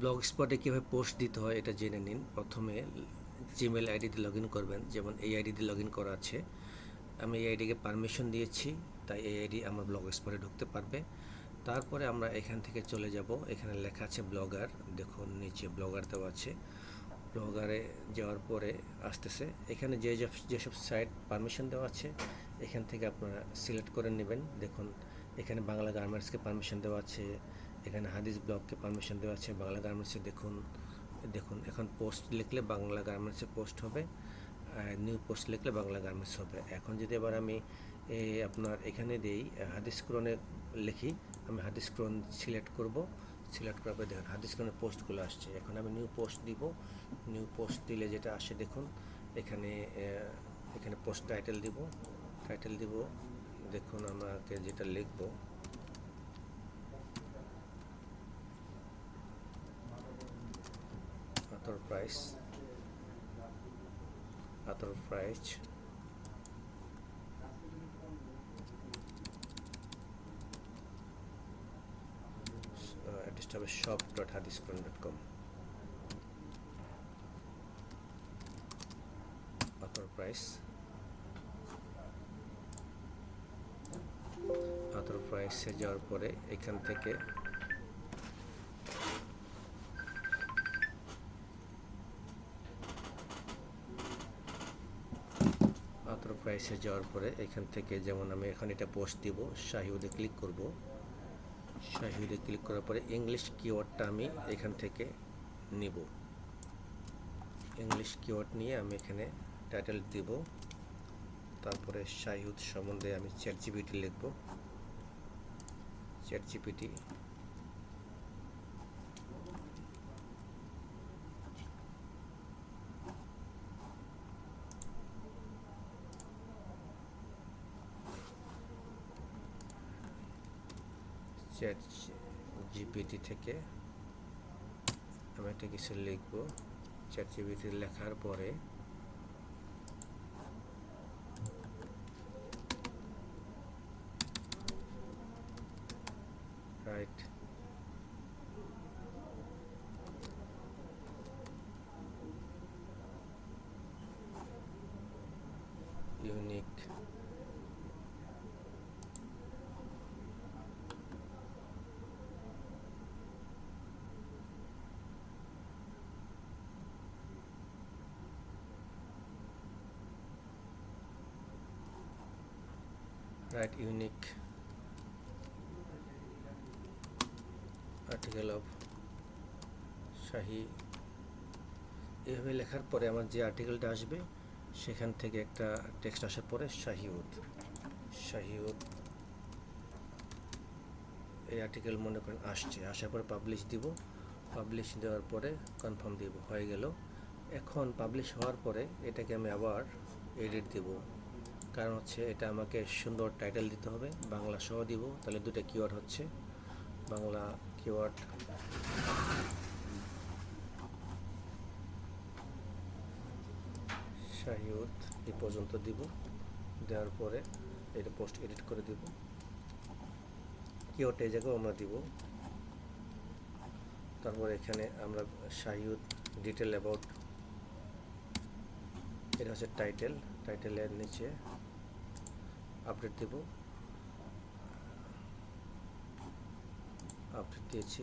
Blog স্পটে কীভাবে post দিতে হয় এটা জেনে নিন। প্রথমে জিমেল আইডি দিয়ে লগ ইন করবেন, যেমন এই আইডি দিয়ে লগ ইন করা আছে। আমি এই আইডিকে পারমিশন দিয়েছি, তাই এই আইডি আমার ব্লগ স্পটে ঢুকতে পারবে। তারপরে আমরা এখান থেকে চলে যাব, এখানে লেখা আছে ব্লগার, দেখুন নিচে ব্লগার দেওয়া আছে। ব্লগারে যাওয়ার পরে আসতেছে এখানে যেসব সাইট পারমিশন দেওয়া আছে এখান থেকে আপনারা সিলেক্ট করে নেবেন। দেখুন এখানে বাংলা গার্মেন্টসকে পারমিশন দেওয়া আছে, এখানে হাদিস ব্লগকে পারমিশন দেওয়া আছে। বাংলা গার্মেন্টসে দেখুন দেখুন এখন পোস্ট লিখলে বাংলা গার্মেন্টসে পোস্ট হবে, নিউ পোস্ট লিখলে বাংলা গার্মেন্টস হবে। এখন যদি এবার আমি আপনার এখানে দিই হাদিস কোরআনে লিখি, আমি হাদিস কোরআন সিলেক্ট করব। সিলেক্ট করার পরে দেখুন হাদিস কোরআনের পোস্টগুলো আসছে। এখন আমি নিউ পোস্ট দিব। নিউ পোস্ট দিলে যেটা আসে দেখুন এখানে এখানে পোস্ট টাইটেল দিব। দেখুন আমাকে যেটা লিখব আতর প্রাইস অ্যাড্রেসটা হবে shop.hadisquran.com। আতর প্রাইসে যাওয়ার পরে এখান থেকে প্রাইসে যাওয়ার পরে এখান থেকে যেমন আমি এখন এটা পোস্ট দিব, শাহিউদে ক্লিক করব। শাহিউদে ক্লিক করার পরে ইংলিশ কিওয়ার্ডটা আমি এখান থেকে নিব। ইংলিশ কিওয়ার্ড নিয়ে আমি এখানে টাইটেল দিব। তারপরে শাহিউদ সম্বন্ধে আমি চ্যাটজিপিটি লিখব। চ্যাটজিপিটি থেকে আমি একটা কিছু লিখব। চ্যাটজিপিটি লেখার পরে রাইট ইউনিক আর্টিকেল অফ শাহি। এভাবে লেখার পরে আমার যে আর্টিকেলটা আসবে সেখান থেকে একটা টেক্সট আসার পরে শাহিউদ এই আর্টিকেল মনে করেন আসার পরে পাবলিশ দিব। পাবলিশ দেওয়ার পরে কনফার্ম দিব, হয়ে গেল। এখন পাবলিশ হওয়ার পরে এটাকে আমি আবার এডিট দেব, কারণ হচ্ছে এটা আমাকে সুন্দর টাইটেল দিতে হবে, বাংলা সহ দিব। তাহলে দুটো কিওয়ার্ড হচ্ছে বাংলা কিওয়ার্ড, শাহিউদ এই পর্যন্ত দিব। দেওয়ার পরে এটা পোস্ট এডিট করে দিব। কিওয়ার্ড এই জায়গায় আমরা দিব। তারপর এখানে আমরা শাহিউদ ডিটেল অ্যাবাউট, এটা হচ্ছে টাইটেলের নিচে আপডেট দেব। আপডেট দিয়েছি।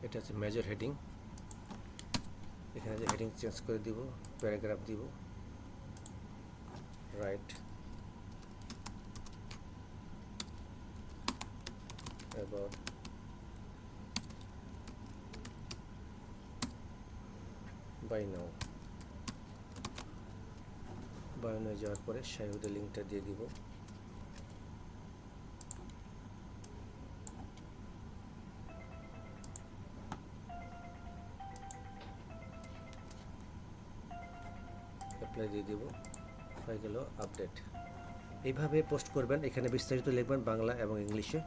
এটা হচ্ছে মেজর হেডিং, এখানে যে হেডিং চেঞ্জ করে দিব, প্যারাগ্রাফ দিব। রাইট অ্যাবাউট বাই নাও যাওয়ার পরে শাহিউদের লিঙ্কটা দিয়ে দিব। অ্যাপ্লাই দিয়ে দিব, হয়ে গেল আপডেট। এইভাবে পোস্ট করবেন। এখানে বিস্তারিত লিখবেন বাংলা এবং ইংলিশে।